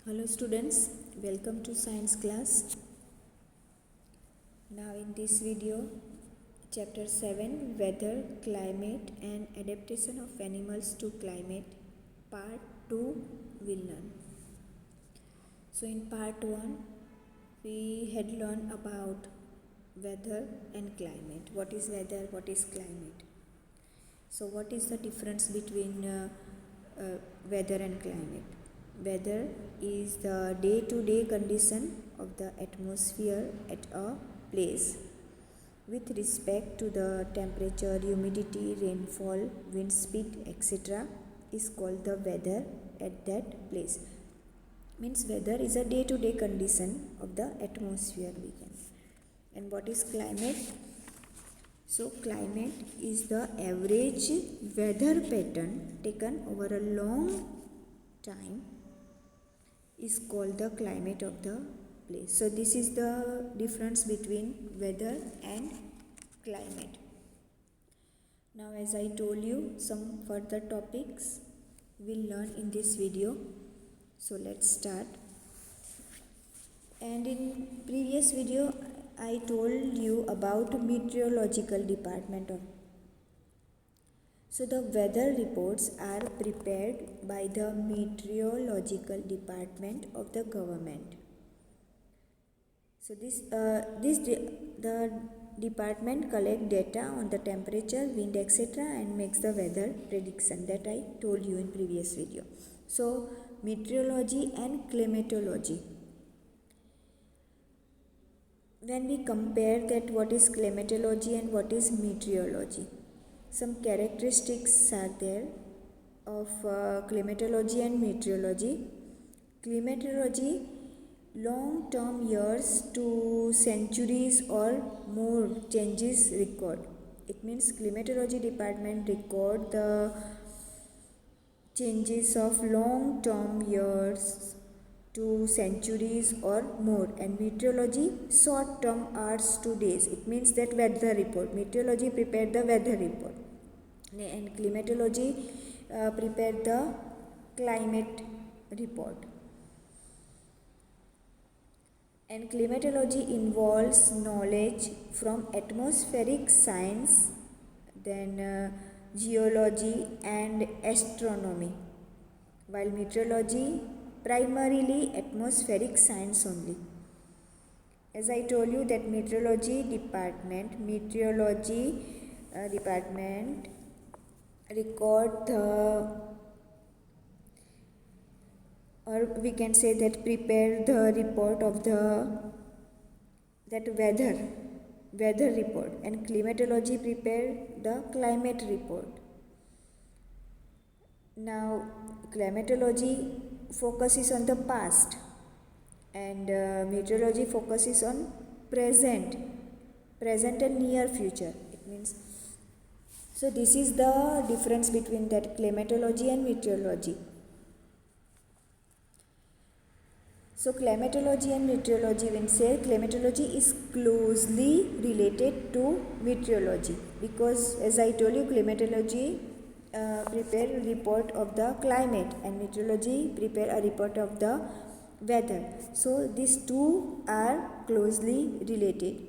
Hello students, welcome to science class. Now in this video, chapter 7, weather, climate and adaptation of animals to climate, part 2 will learn. So in part 1, we had learned about weather and climate. What is weather, what is climate? So what is the difference between weather and climate? Weather is the day-to-day condition of the atmosphere at a place with respect to the temperature, humidity, rainfall, wind speed, etc. is called the weather at that place. Means weather is a day-to-day condition of the atmosphere, we can. And what is climate? So climate is the average weather pattern taken over a long time is called the climate of the place. So this is the difference between weather and climate. Now as I told you, some further topics we'll learn in this video. So let's start. And in previous video I told you about meteorological department of. So the weather reports are prepared by the meteorological department of the government. So the department collect data on the temperature, wind, etc. and makes the weather prediction that I told you in previous video. So meteorology and climatology. When we compare that what is climatology and what is meteorology, some characteristics are there of climatology and meteorology. Climatology, long term years to centuries or more changes record. It means climatology department record the changes of long term years to centuries or more, and meteorology short term hours to days. It means that weather report. Meteorology prepared the weather report and climatology prepared the climate report. And climatology involves knowledge from atmospheric science, then geology and astronomy, while meteorology primarily atmospheric science only. As I told you that meteorology department record the, or we can say that prepare the report of that weather report, and climatology prepare the climate report. Now climatology focuses on the past and meteorology focuses on present and near future. It means, so this is the difference between that climatology and meteorology. So climatology and meteorology, when say climatology is closely related to meteorology, because as I told you, climatology prepare report of the climate and meteorology prepare a report of the weather. So these two are closely related.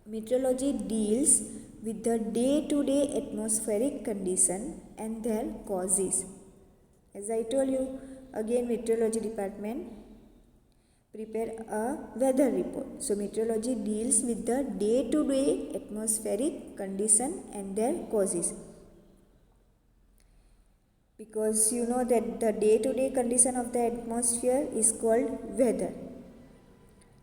Meteorology deals with the day-to-day atmospheric condition and their causes. As I told you, again meteorology department prepare a weather report. So meteorology deals with the day-to-day atmospheric condition and their causes. Because you know that the day-to-day condition of the atmosphere is called weather.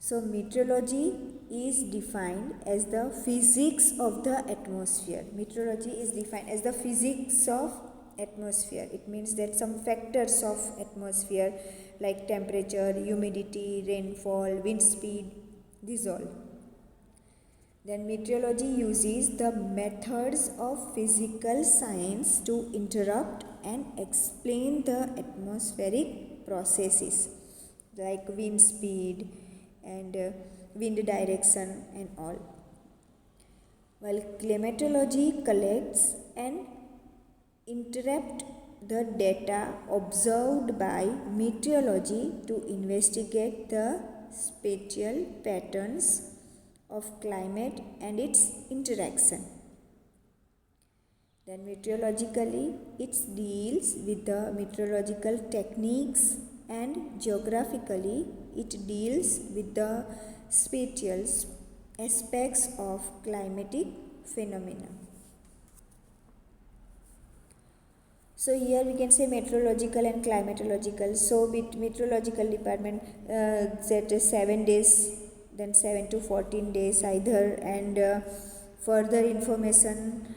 So meteorology is defined as the physics of the atmosphere. Meteorology is defined as the physics of atmosphere. It means that some factors of atmosphere like temperature, humidity, rainfall, wind speed, these all. Then meteorology uses the methods of physical science to interrupt and explain the atmospheric processes like wind speed and wind direction and all. While climatology collects and interrupt the data observed by meteorology to investigate the spatial patterns of climate and its interaction. Then meteorologically, it deals with the meteorological techniques, and geographically, it deals with the spatial aspects of climatic phenomena. So here we can say meteorological and climatological. So meteorological department set 7 days, then 7 to 14 days either, and further information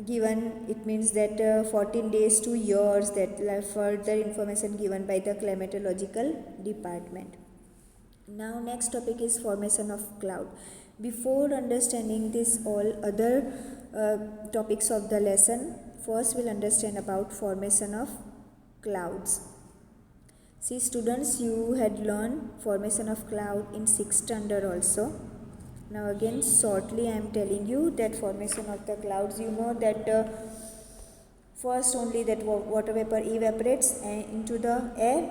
given. It means that 14 days to years, that further information given by the climatological department. Now next topic is formation of cloud. Before understanding this all other topics of the lesson, first we'll understand about formation of clouds. See students, you had learned formation of cloud in 6th standard also. Now again shortly I am telling you that formation of the clouds. You know that first only that water vapor evaporates into the air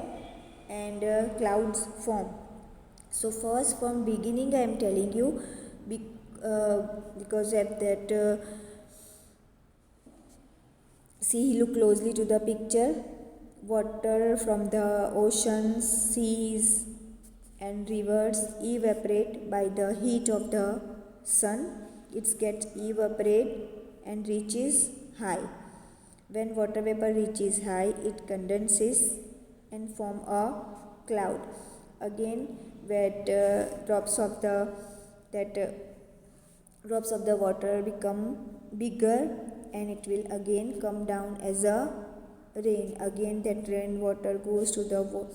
and clouds form. So first from beginning I am telling you because of that see, look closely to the picture. Water from the oceans, seas and rivers evaporate by the heat of the sun. It gets evaporate and reaches high. When water vapor reaches high, it condenses and form a cloud. Again, where drops of the water become bigger, and it will again come down as a rain. Again that rain water goes to the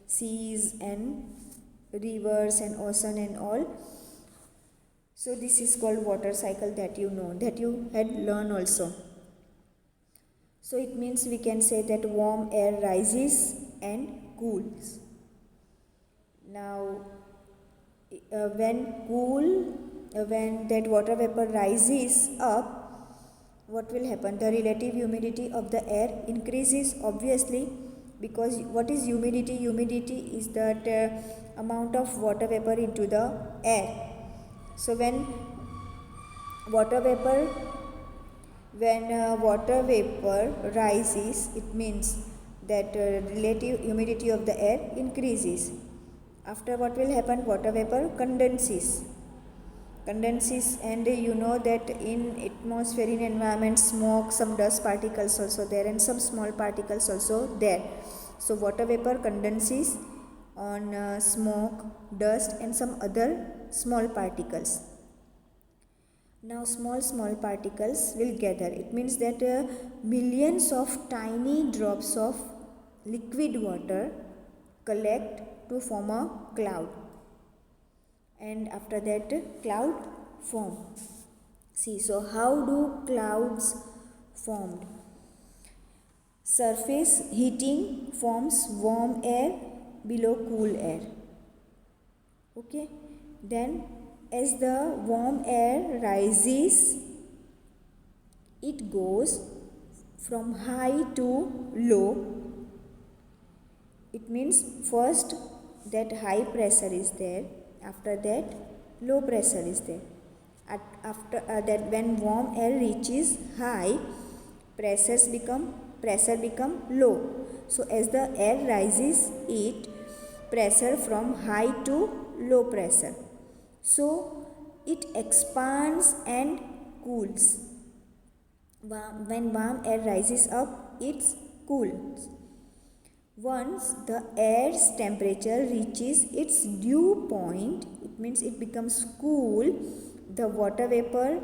seas and rivers and ocean and all. So this is called water cycle, that you know, that you had learned also. So it means we can say that warm air rises and cools. Now when that water vapor rises up, what will happen? The relative humidity of the air increases, obviously, because what is humidity? Humidity is that amount of water vapor into the air. So when water vapor rises, it means that relative humidity of the air increases. After what will happen? Water vapor condenses, and you know that in atmospheric environment, smoke, some dust particles also there, and some small particles also there. So water vapor condenses on smoke, dust and some other small particles. Now small particles will gather. It means that millions of tiny drops of liquid water collect to form a cloud, and after that cloud form. See, so how do clouds formed? Surface heating forms warm air below cool air. Okay, then as the warm air rises, it goes from high to low. It means first that high pressure is there, after that low pressure is there. After that, when warm air reaches high, pressure become low. So as the air rises, it pressure from high to low pressure. So it expands and cools. When warm air rises up, it cools. Once the air's temperature reaches its dew point, it means it becomes cool, the water vapor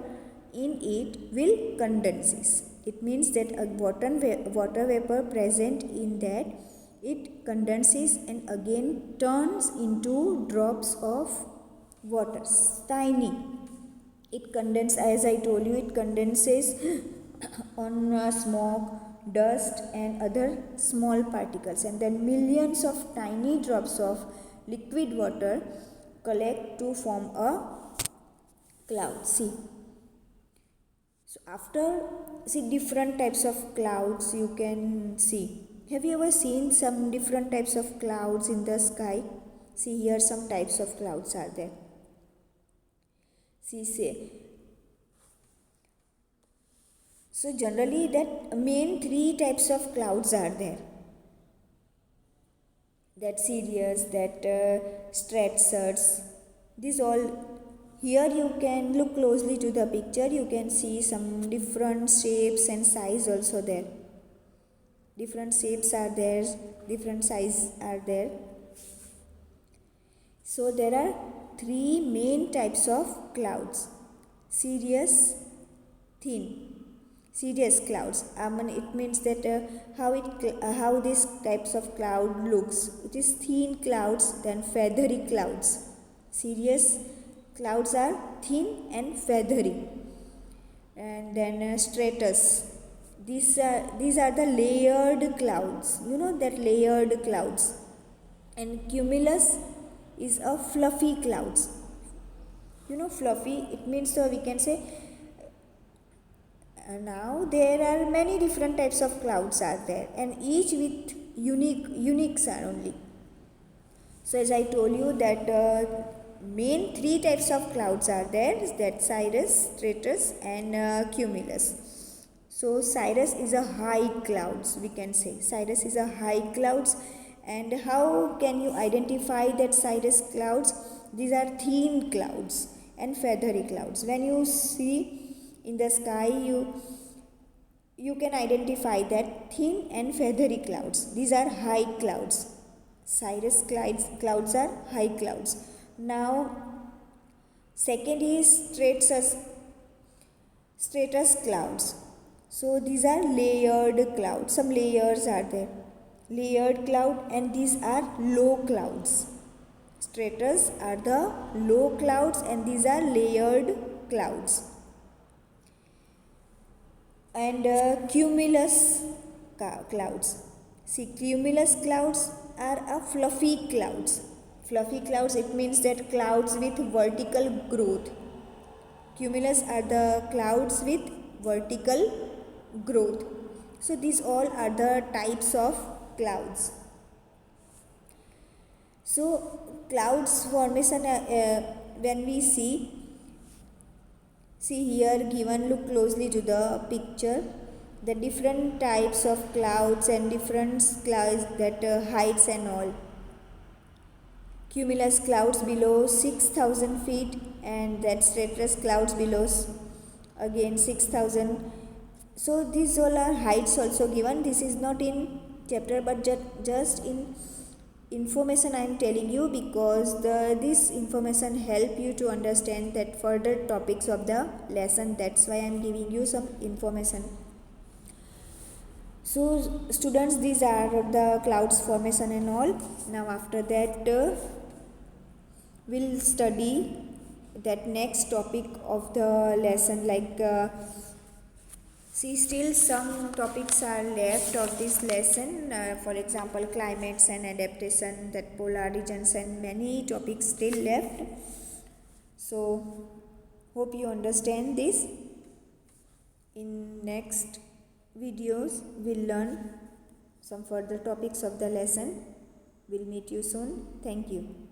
in it will condenses. It means that a water vapor present in that, it condenses and again turns into drops of water, tiny. It condenses, as I told you, it condenses on smoke, dust and other small particles, and then millions of tiny drops of liquid water collect to form a cloud. See, So after, see, different types of clouds you can see. Have you ever seen some different types of clouds in the sky? See, here some types of clouds are there. See, say, so generally that main three types of clouds are there. That Sirius, that stratus, these all. Here you can look closely to the picture, you can see some different shapes and size also there. Different shapes are there, different size are there. So there are three main types of clouds. Sirius, thin. Sirius clouds. It means that how these types of cloud looks. It is thin clouds, then feathery clouds. Sirius clouds are thin and feathery. And then stratus. These are the layered clouds. You know that layered clouds. And cumulus is a fluffy clouds. You know fluffy, it means so we can say. Now there are many different types of clouds are there, and each with uniques are only. So as I told you that main three types of clouds are there, that cirrus, stratus and cumulus. So cirrus is a high clouds, we can say. Cirrus is a high clouds. And how can you identify that cirrus clouds? These are thin clouds and feathery clouds. When you see in the sky, you can identify that thin and feathery clouds. These are high clouds. Cirrus clouds are high clouds. Now second is stratus clouds. So these are layered clouds. Some layers are there. Layered cloud, and these are low clouds. Stratus are the low clouds and these are layered clouds. And cumulus clouds. See, cumulus clouds are a fluffy clouds. Fluffy clouds, it means that clouds with vertical growth. Cumulus are the clouds with vertical growth. So these all are the types of clouds. So clouds formation, when we see here given, look closely to the picture, the different types of clouds and different clouds, that heights and all. Cumulus clouds below 6,000 feet, and that stratus clouds below again 6,000. So these all are heights also given. This is not in chapter, but just in information I am telling you, because this information help you to understand that further topics of the lesson. That's why I am giving you some information. So students, these are the clouds formation and all. Now after that we'll study that next topic of the lesson, like see, still some topics are left of this lesson, for example climates and adaptation, that polar regions, and many topics still left. So hope you understand this. In next videos we'll learn some further topics of the lesson. We'll meet you soon. Thank you.